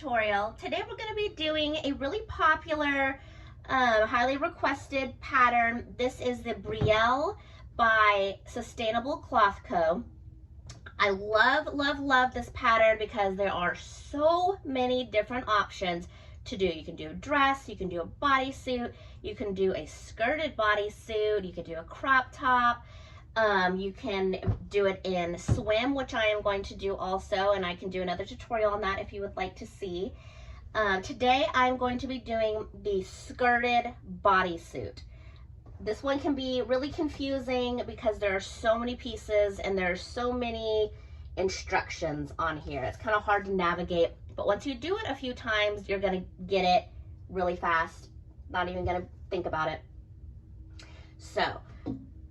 tutorial. Today we're going to be doing a really popular, highly requested pattern. This is the Brielle by Sustainable Cloth Co. I love this pattern because there are so many different options to do. You can do a dress, you can do a bodysuit, you can do a skirted bodysuit, you can do a crop top. You can do it in swim, which I am going to do also, and I can do another tutorial on that if you would like to see. Today I'm going to be doing the skirted bodysuit. This one can be really confusing because there are so many pieces and there are so many instructions on here. It's kind of hard to navigate, but once you do it a few times, you're going to get it really fast. Not even going to think about it. So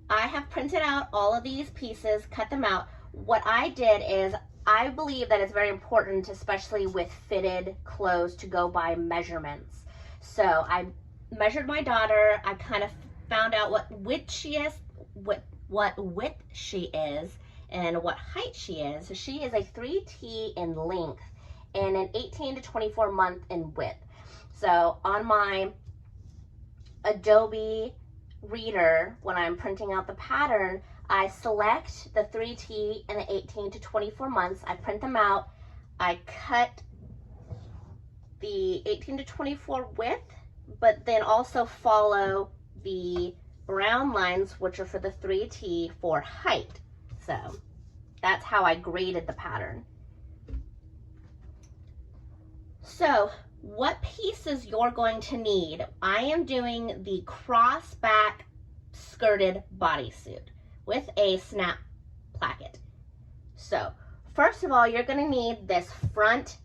I have printed out all of these pieces, cut them out. What I did is, I believe that it's very important, especially with fitted clothes, to go by measurements. So I measured my daughter. I kind of found out what width she is, what width she is, and what height she is. So she is a 3T in length and an 18 to 24 month in width. So on my Adobe Reader, when I'm printing out the pattern, I select the 3T and the 18 to 24 months. I print them out. I cut the 18 to 24 width, but then also follow the brown lines, which are for the 3T for height. So that's how I graded the pattern. So what pieces you're going to need? I am doing the cross back skirted bodysuit with a snap placket. So first of all, you're going to need this front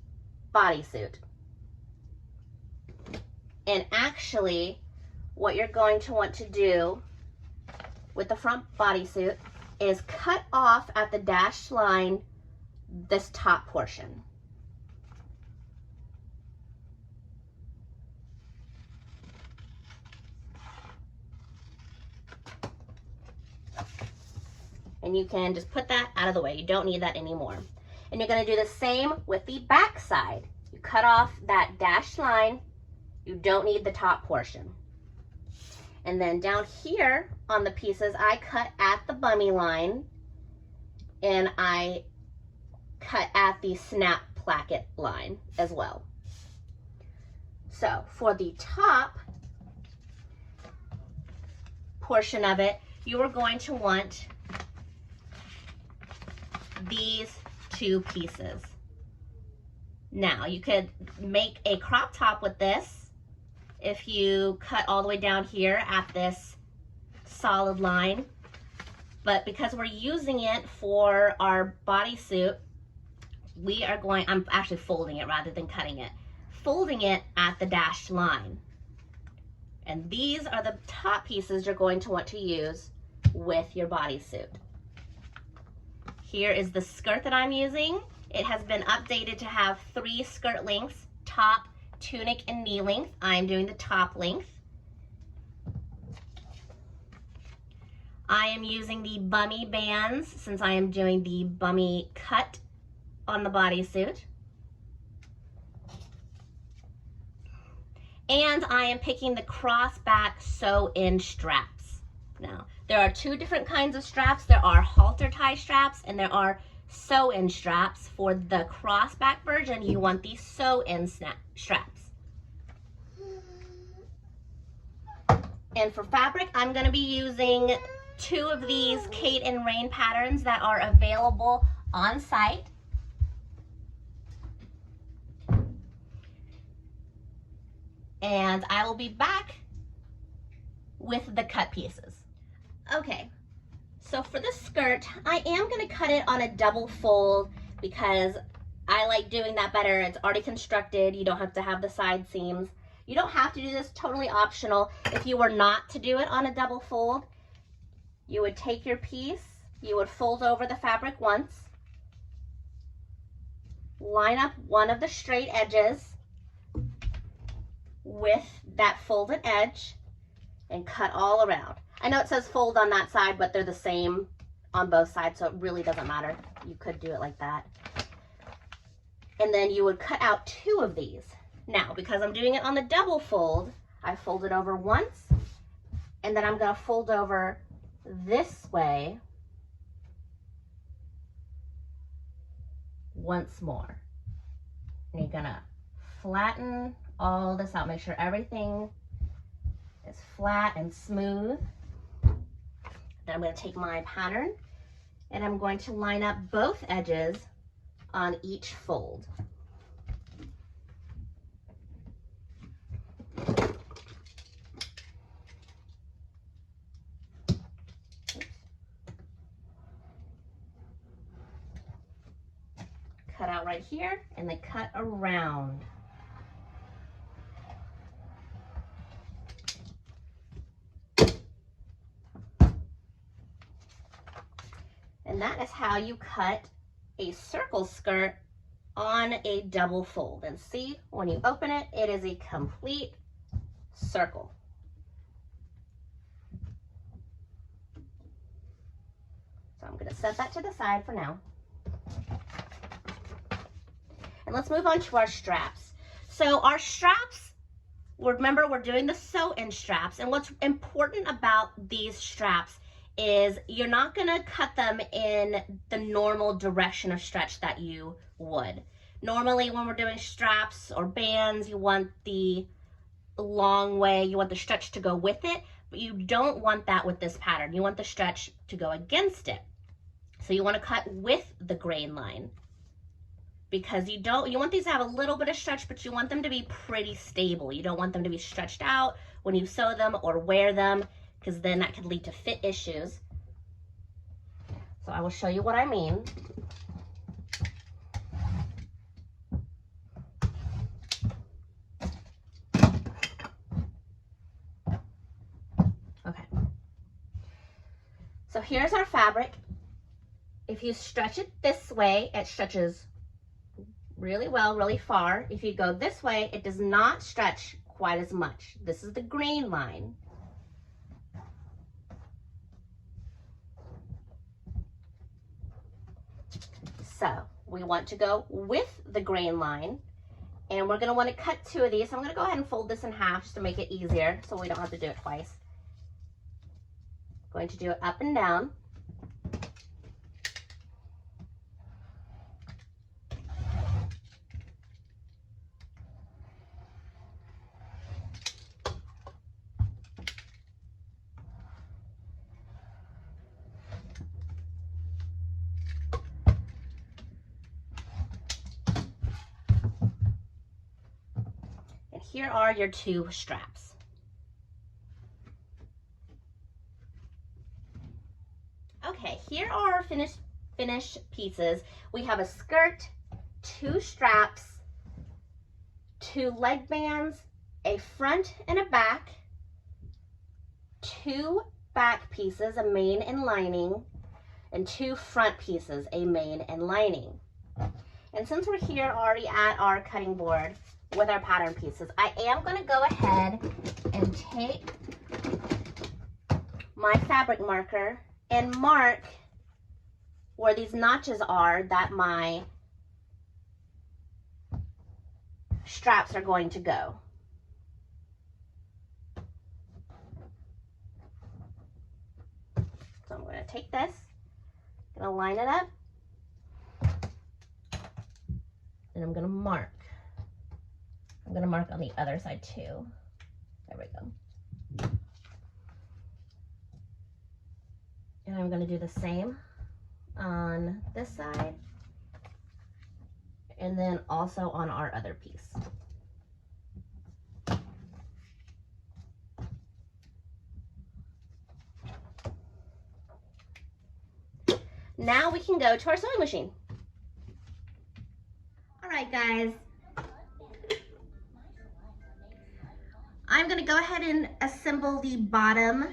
bodysuit. And actually, what you're going to want to do with the front bodysuit is cut off at the dashed line this top portion. And you can just put that out of the way. You don't need that anymore. And you're going to do the same with the back side. You cut off that dashed line. You don't need the top portion. And then down here on the pieces, I cut at the bummy line and I cut at the snap placket line as well. So for the top portion of it, you are going to want these two pieces. Now you could make a crop top with this if you cut all the way down here at this solid line, but because we're using it for our bodysuit, I'm actually folding it rather than cutting it, folding it at the dashed line. And these are the top pieces you're going to want to use with your bodysuit. Here is the skirt that I'm using. It has been updated to have 3 skirt lengths: top, tunic, and knee length. I'm doing the top length. I am using the bummy bands since I am doing the bummy cut on the bodysuit. And I am picking the cross-back sew-in straps. Now, there are 2 different kinds of straps. There are halter tie straps and there are sew-in straps. For the cross-back version, you want these sew-in straps. And for fabric, I'm going to be using 2 of these Cate and Rainn patterns that are available on site. And I will be back with the cut pieces. Okay, so for the skirt, I am going to cut it on a double fold because I like doing that better. It's already constructed. You don't have to have the side seams. You don't have to do this, totally optional. If you were not to do it on a double fold, you would take your piece, you would fold over the fabric once, line up one of the straight edges with that folded edge, and cut all around. I know it says fold on that side, but they're the same on both sides, so it really doesn't matter. You could do it like that. and then you would cut out 2 of these. Now, because I'm doing it on the double fold, I fold it over once, and then I'm gonna fold over this way once more. And you're gonna flatten all this out. Make sure everything is flat and smooth. Then I'm gonna take my pattern and I'm going to line up both edges on each fold. Cut out right here and then cut around. And that is how you cut a circle skirt on a double fold. And see, when you open it, it is a complete circle. So I'm going to set that to the side for now. And let's move on to our straps. So our straps, remember we're doing the sew-in straps, and what's important about these straps is you're not gonna cut them in the normal direction of stretch that you would. Normally when we're doing straps or bands, you want the long way, you want the stretch to go with it, but you don't want that with this pattern. You want the stretch to go against it. So you wanna cut with the grain line, because you want these to have a little bit of stretch, but you want them to be pretty stable. You don't want them to be stretched out when you sew them or wear them, because then that could lead to fit issues. So I will show you what I mean. Okay. So here's our fabric. If you stretch it this way, it stretches really well, really far. If you go this way, it does not stretch quite as much. This is the grain line. So we want to go with the grain line, and we're going to want to cut 2 of these. So I'm going to go ahead and fold this in half just to make it easier so we don't have to do it twice. Going to do it up and down. Here are your 2 straps. Okay, here are our finished pieces. We have a skirt, 2 straps, 2 leg bands, a front and a back, 2 back pieces, a main and lining, and 2 front pieces, a main and lining. And since we're here already at our cutting board with our pattern pieces, I am going to go ahead and take my fabric marker and mark where these notches are that my straps are going to go. So I'm going to take this, I'm going to line it up, and I'm going to mark. I'm going to mark on the other side too. There we go. And I'm going to do the same on this side, and then also on our other piece. Now we can go to our sewing machine. All right, guys. I'm going to go ahead and assemble the bottom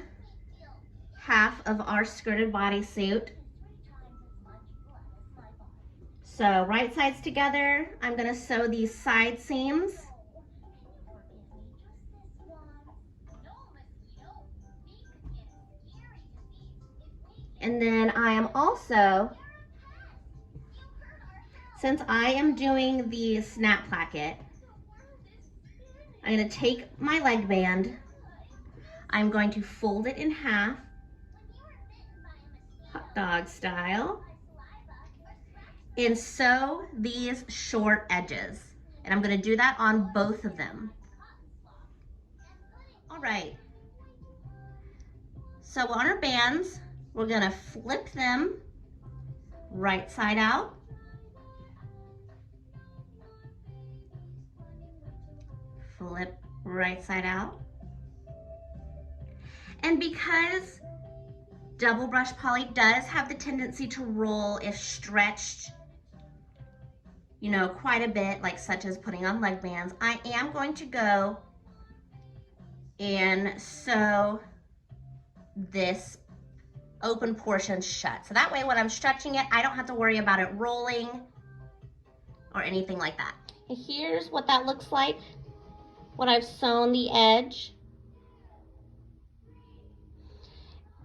half of our skirted bodysuit. So right sides together, I'm going to sew these side seams. And then I am also since I am doing the snap placket, I'm going to take my leg band, I'm going to fold it in half, hot dog style, and sew these short edges. And I'm going to do that on both of them. All right. So on our bands, we're going to flip them right side out. Flip right side out. And because double brush poly does have the tendency to roll if stretched, you know, quite a bit, like such as putting on leg bands, I am going to go and sew this open portion shut. So that way when I'm stretching it, I don't have to worry about it rolling or anything like that. Here's what that looks like when I've sewn the edge.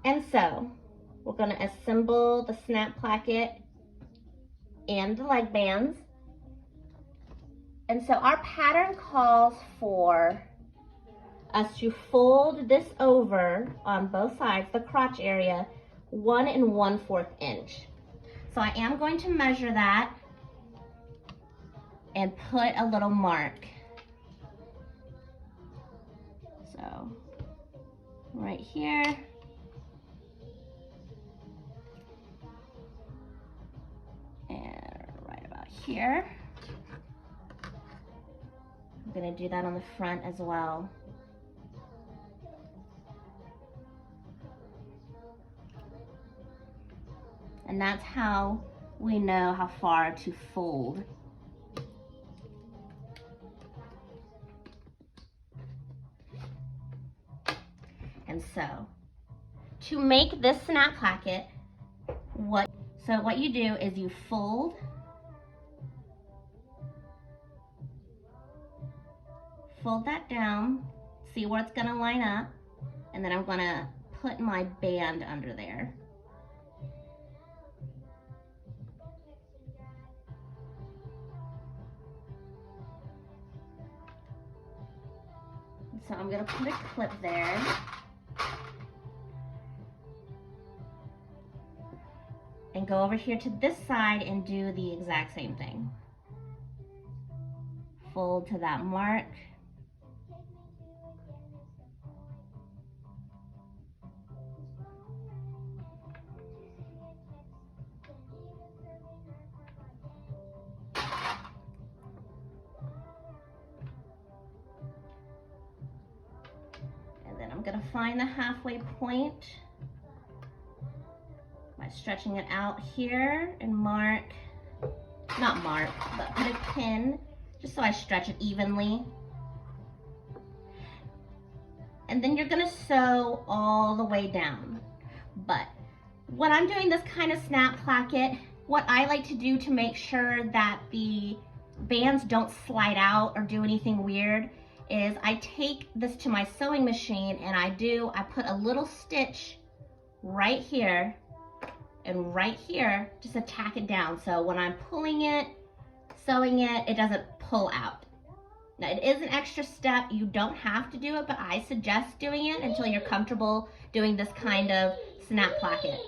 And so we're going to assemble the snap placket and the leg bands. And so our pattern calls for us to fold this over on both sides, the crotch area, 1 1/4 inch. So I am going to measure that and put a little mark. So right here. And right about here. I'm going to do that on the front as well. And that's how we know how far to fold. And so, to make this snap placket, what you do is you fold, that down, see where it's gonna line up, and then I'm gonna put my band under there. So I'm gonna put a clip there. And go over here to this side and do the exact same thing. Fold to that mark. And then I'm gonna find the halfway point by stretching it out here and but put a pin just so I stretch it evenly. And then you're gonna sew all the way down. But when I'm doing this kind of snap placket, what I like to do to make sure that the bands don't slide out or do anything weird is I take this to my sewing machine and I put a little stitch right here and right here, just to tack it down. So when I'm pulling it, sewing it, it doesn't pull out. Now it is an extra step. You don't have to do it, but I suggest doing it until you're comfortable doing this kind of snap placket.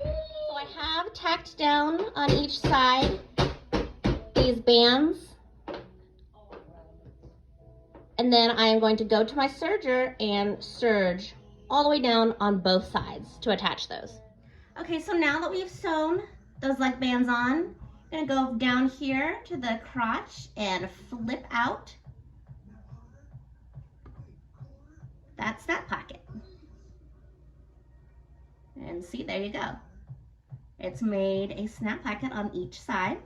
So I have tacked down on each side these bands. And then I am going to go to my serger and serge all the way down on both sides to attach those. Okay, so now that we've sewn those leg bands on, I'm gonna go down here to the crotch and flip out that snap placket. And see, there you go. It's made a snap placket on each side.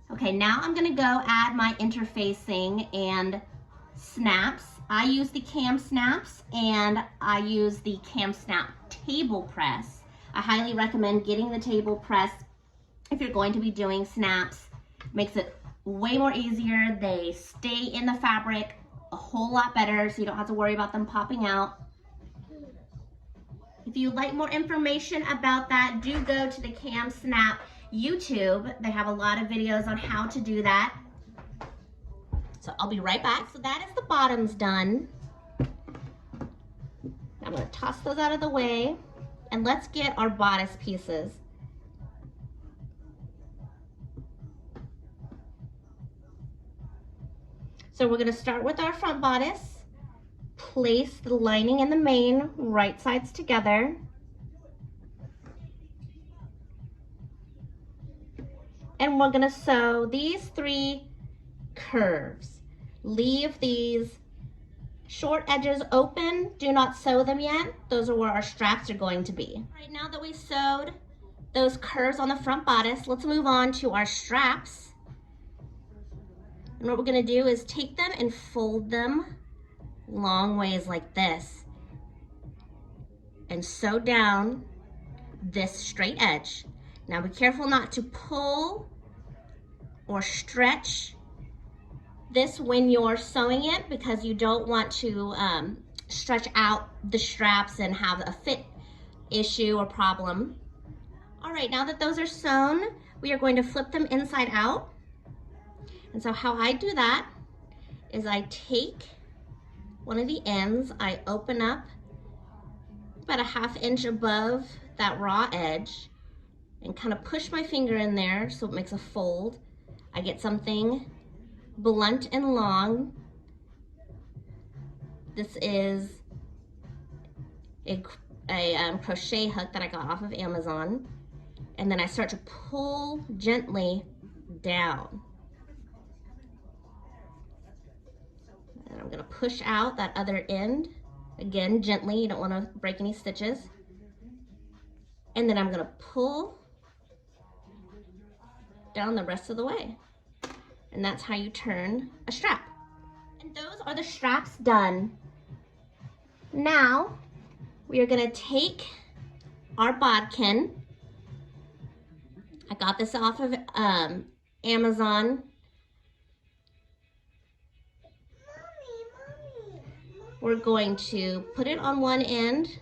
Okay, now I'm gonna go add my interfacing and snaps. I use the cam snaps and I use the cam snap table press. I highly recommend getting the table press if you're going to be doing snaps. Makes it way more easier. They stay in the fabric a whole lot better, so you don't have to worry about them popping out. If you'd like more information about that, do go to the Cam Snap YouTube. They have a lot of videos on how to do that. So I'll be right back. So that is the bottoms done. I'm gonna toss those out of the way, and let's get our bodice pieces. So we're gonna start with our front bodice. Place the lining and the main right sides together. And we're gonna sew these 3 curves. Leave these short edges open. Do not sew them yet. Those are where our straps are going to be. Right now that we sewed those curves on the front bodice, let's move on to our straps. And what we're gonna do is take them and fold them long ways like this and sew down this straight edge. Now be careful not to pull or stretch this when you're sewing it, because you don't want to stretch out the straps and have a fit issue or problem. All right, now that those are sewn, we are going to flip them inside out. And so how I do that is I take one of the ends, I open up about a 1/2 inch above that raw edge and kind of push my finger in there so it makes a fold. I get something blunt and long. This is a crochet hook that I got off of Amazon. And then I start to pull gently down. And I'm gonna push out that other end. Again, gently, you don't wanna break any stitches. And then I'm gonna pull down the rest of the way. And that's how you turn a strap. And those are the straps done. Now, we are gonna take our bodkin. I got this off of Amazon. We're going to put it on one end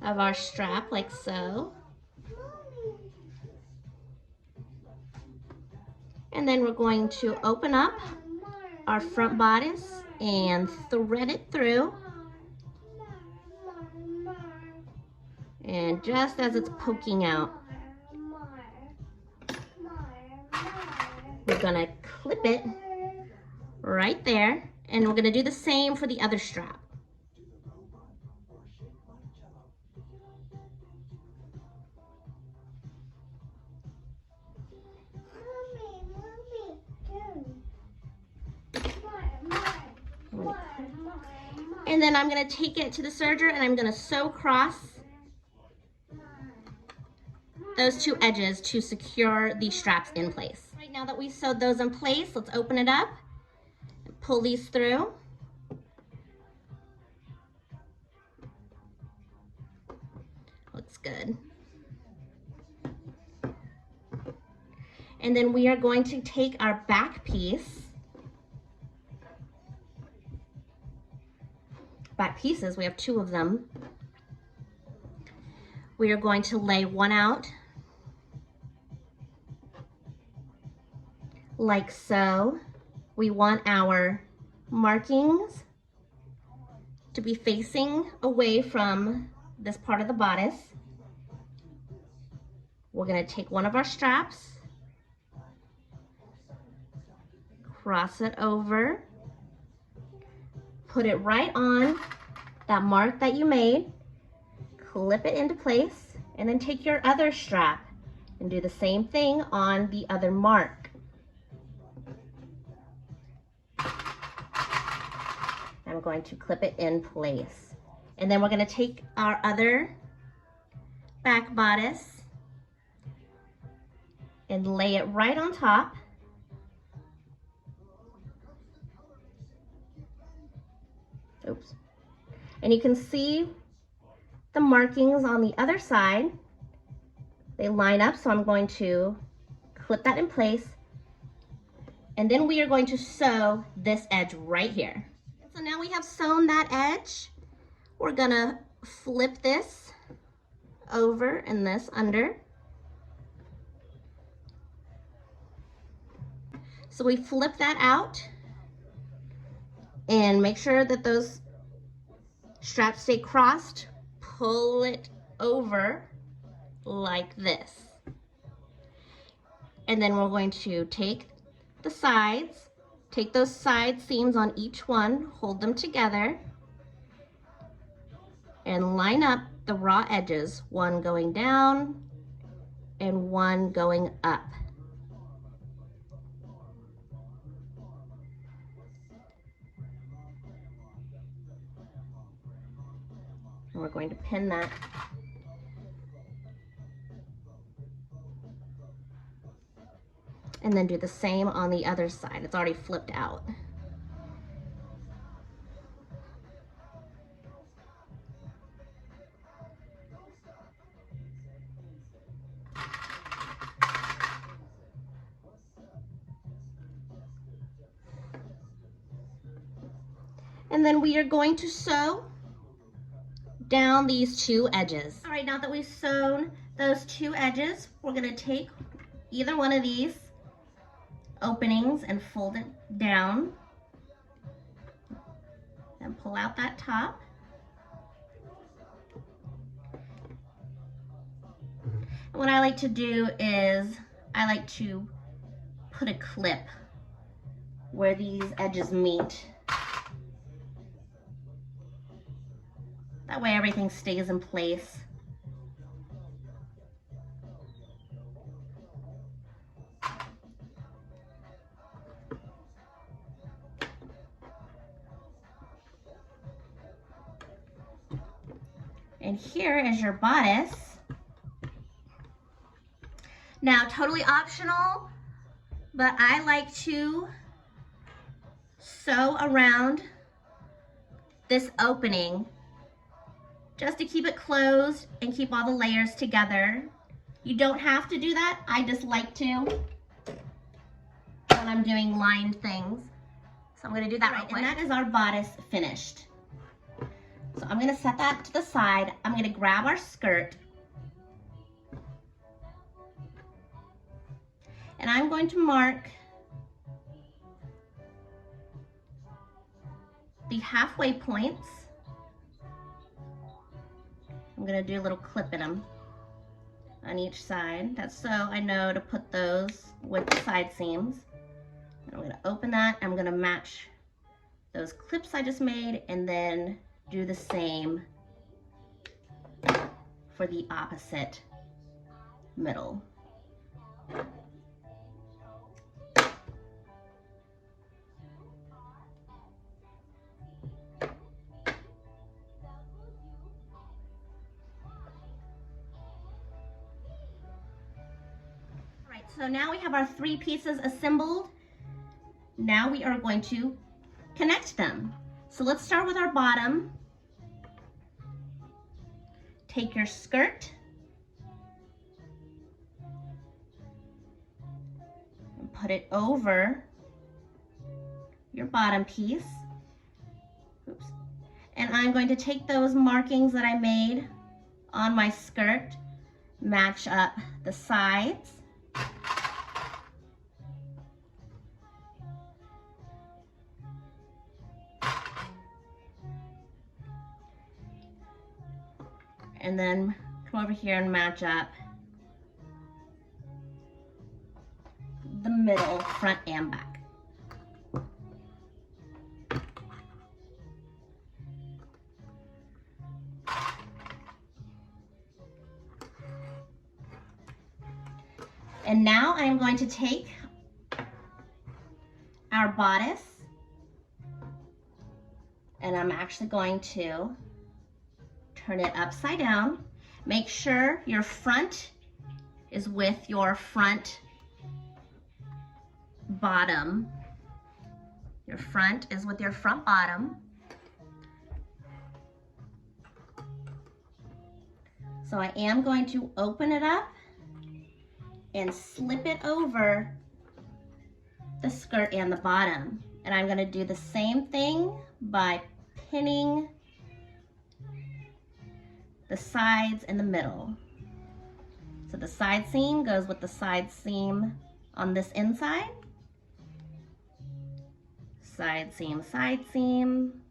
of our strap, like so. And then we're going to open up our front bodice and thread it through. And just as it's poking out, we're gonna clip it right there, and we're gonna do the same for the other strap. And then I'm gonna take it to the serger and I'm gonna sew across those 2 edges to secure these straps in place. Right now that we sewed those in place, let's open it up and pull these through. Looks good. And then we are going to take our back piece, back pieces, we have 2 of them. We are going to lay one out like so. We want our markings to be facing away from this part of the bodice. We're gonna take one of our straps, cross it over, put it right on that mark that you made, clip it into place, and then take your other strap and do the same thing on the other mark. I'm going to clip it in place. And then we're gonna take our other back bodice and lay it right on top. Oops. And you can see the markings on the other side. They line up, so I'm going to clip that in place. And then we are going to sew this edge right here. So now we have sewn that edge. We're gonna flip this over and this under. So we flip that out and make sure that those straps stay crossed. Pull it over like this. And then we're going to take the sides, take those side seams on each one, hold them together, and line up the raw edges, one going down and one going up. And we're going to pin that. And then do the same on the other side. It's already flipped out. And then we are going to sew down these two edges. All right, now that we've sewn those two edges, we're gonna take either one of these openings and fold it down and pull out that top. And what I like to do is I like to put a clip where these edges meet. That way everything stays in place. And here is your bodice. Now, totally optional, but I like to sew around this opening just to keep it closed and keep all the layers together. You don't have to do that. I just like to when I'm doing lined things. So I'm gonna do that right quick. And that is our bodice finished. So I'm gonna set that to the side. I'm gonna grab our skirt. And I'm going to mark the halfway points. I'm gonna do a little clip in them on each side. That's so I know to put those with the side seams. And I'm gonna open that. I'm gonna match those clips I just made and then do the same for the opposite middle. So now we have our three pieces assembled. Now we are going to connect them. So let's start with our bottom. Take your skirt and put it over your bottom piece. Oops. And I'm going to take those markings that I made on my skirt, match up the sides. And then come over here and match up the middle, front and back. And now I'm going to take our bodice and I'm actually going to turn it upside down. Make sure your front is with your front bottom. Your front is with your front bottom. So I am going to open it up and slip it over the skirt and the bottom. And I'm gonna do the same thing by pinning the sides in the middle. So the side seam goes with the side seam on this inside. Side seam, side seam.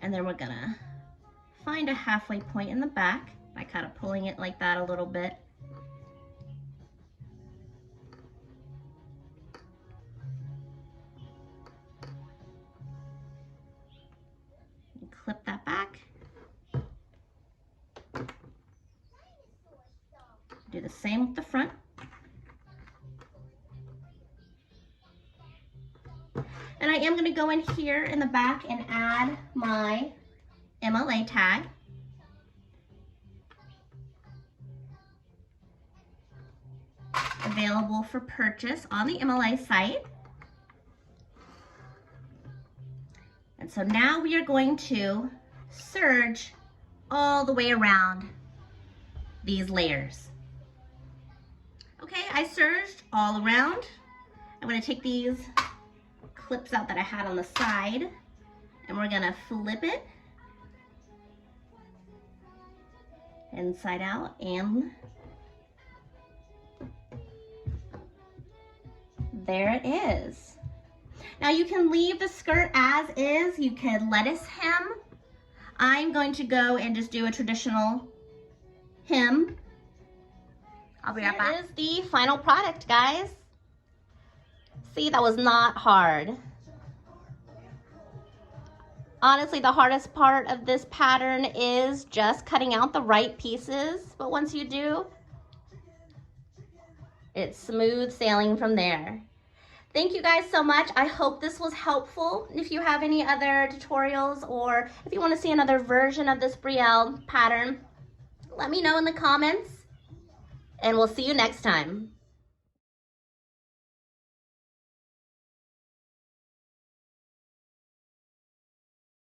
And then we're gonna find a halfway point in the back by kind of pulling it like that a little bit. And clip that back. Do the same with the front. And I am going to go in here in the back and add my MLA tag. Available for purchase on the MLA site. And so now we are going to serge all the way around these layers. Okay, I serged all around. I'm going to take these clips out that I had on the side and we're going to flip it inside out, and there it is. Now you can leave the skirt as is. You can lettuce hem. I'm going to go and just do a traditional hem. I'll be right back. Here is the final product, guys. See, that was not hard. Honestly, the hardest part of this pattern is just cutting out the right pieces. But once you do, it's smooth sailing from there. Thank you guys so much. I hope this was helpful. If you have any other tutorials or if you want to see another version of this Brielle pattern, let me know in the comments and we'll see you next time.